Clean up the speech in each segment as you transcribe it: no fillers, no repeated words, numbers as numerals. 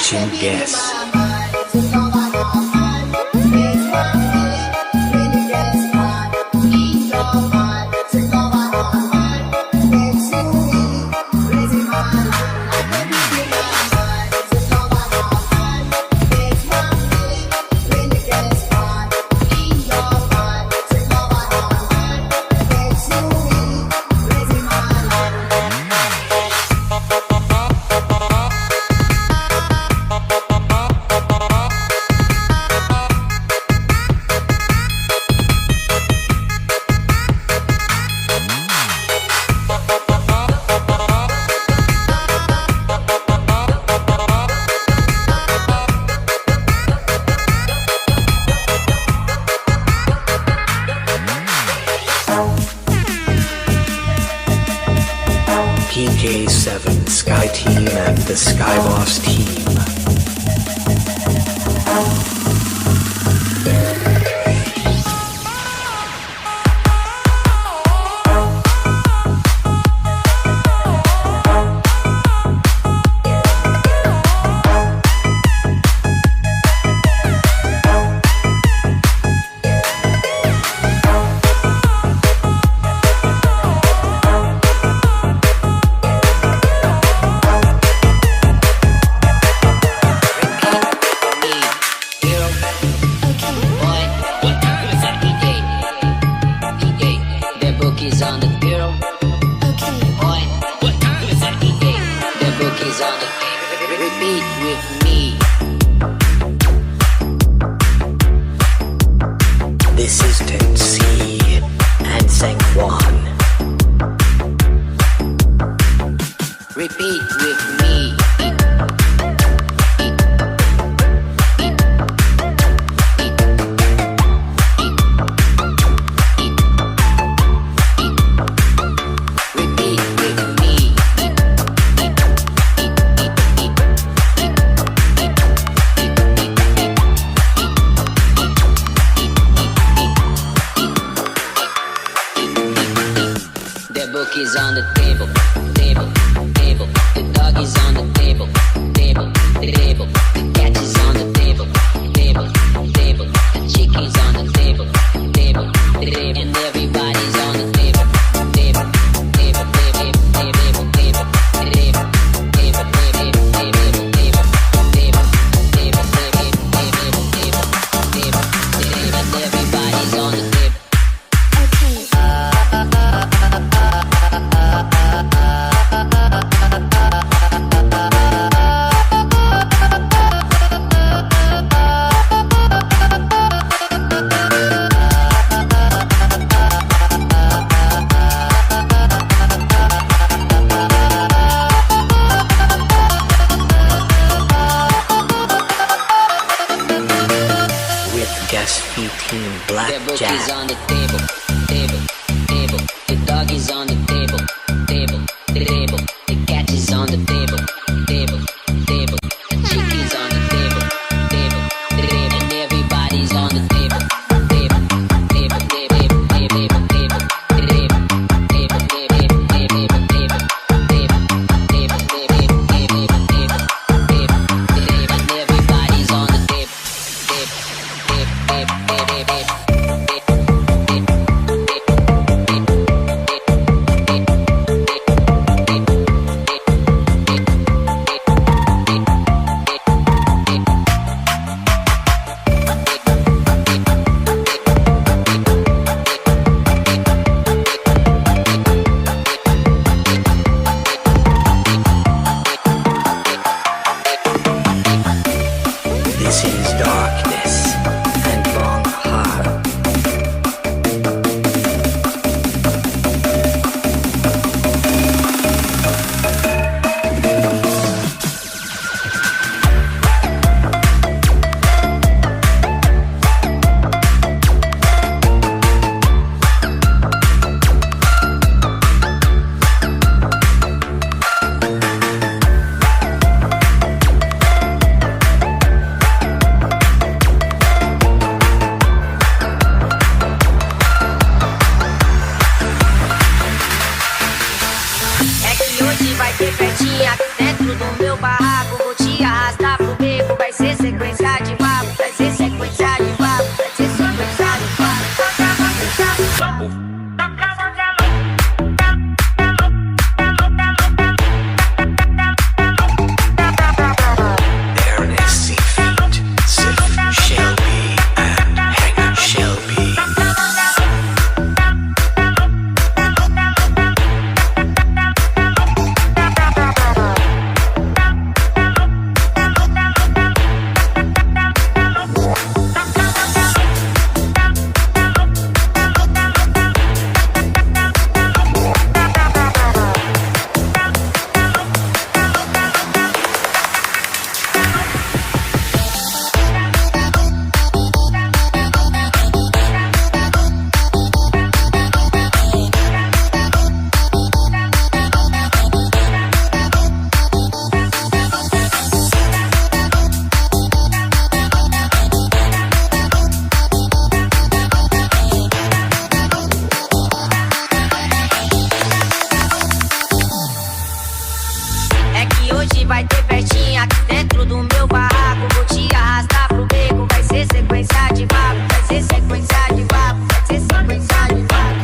Chin guess. PK7 Sky Team and the Skyboss Team. This is Tennessee and Sang Juan. Repeat with me. The book is on the table, table, table. The dog is on the table, table, table. The cat is on the table, table, table. The chicken's on the table, table, table. And everybody's on the table, table, table, table, table, table, table, table, table, table, table, table, table, table, table, table, table, table. And everybody's on the table. The book is on the table, table, table. The dog is on the table, table, table. The cat is on the table, table, table. The chicken's on the table, table, table. And everybody's on the table, table, table, table, table, table, table, table, table, table, table, table, table, table, table, table. And everybody's on the table, table, table, table, table. This is darkness and long hard. Vai ter festinha aqui dentro do meu barraco. Vou te arrastar pro beco. Vai ser sequência de vapo. Vai ser sequência de vapo. Vai ser sequência de vapo. Ernest Seafeet, Sif Shelby, and Henry Shelby. É que hoje vai ter festinha aqui dentro do meu barraco. Vou te arrastar pro beco. Vai ser sequência de vapo. Vai ser sequência de vapo. Vai ser sequência de vapo.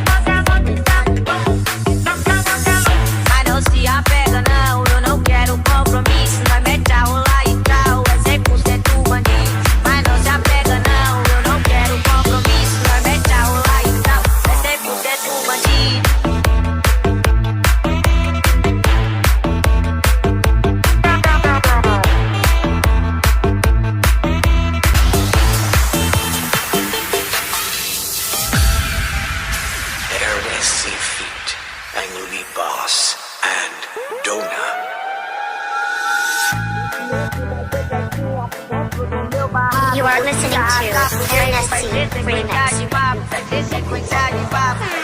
Mas não se apega não, eu não quero compromisso. Nós mete a rolar e tal, é 100% bandido. Mas não se apega não, eu não quero compromisso. Nós mete a rolar e tal, é 100% bandido. Ernest Seafeet, Angry Boss, and Dona. You are listening to Ernest C. Remix. Vai ser sequência de vapo.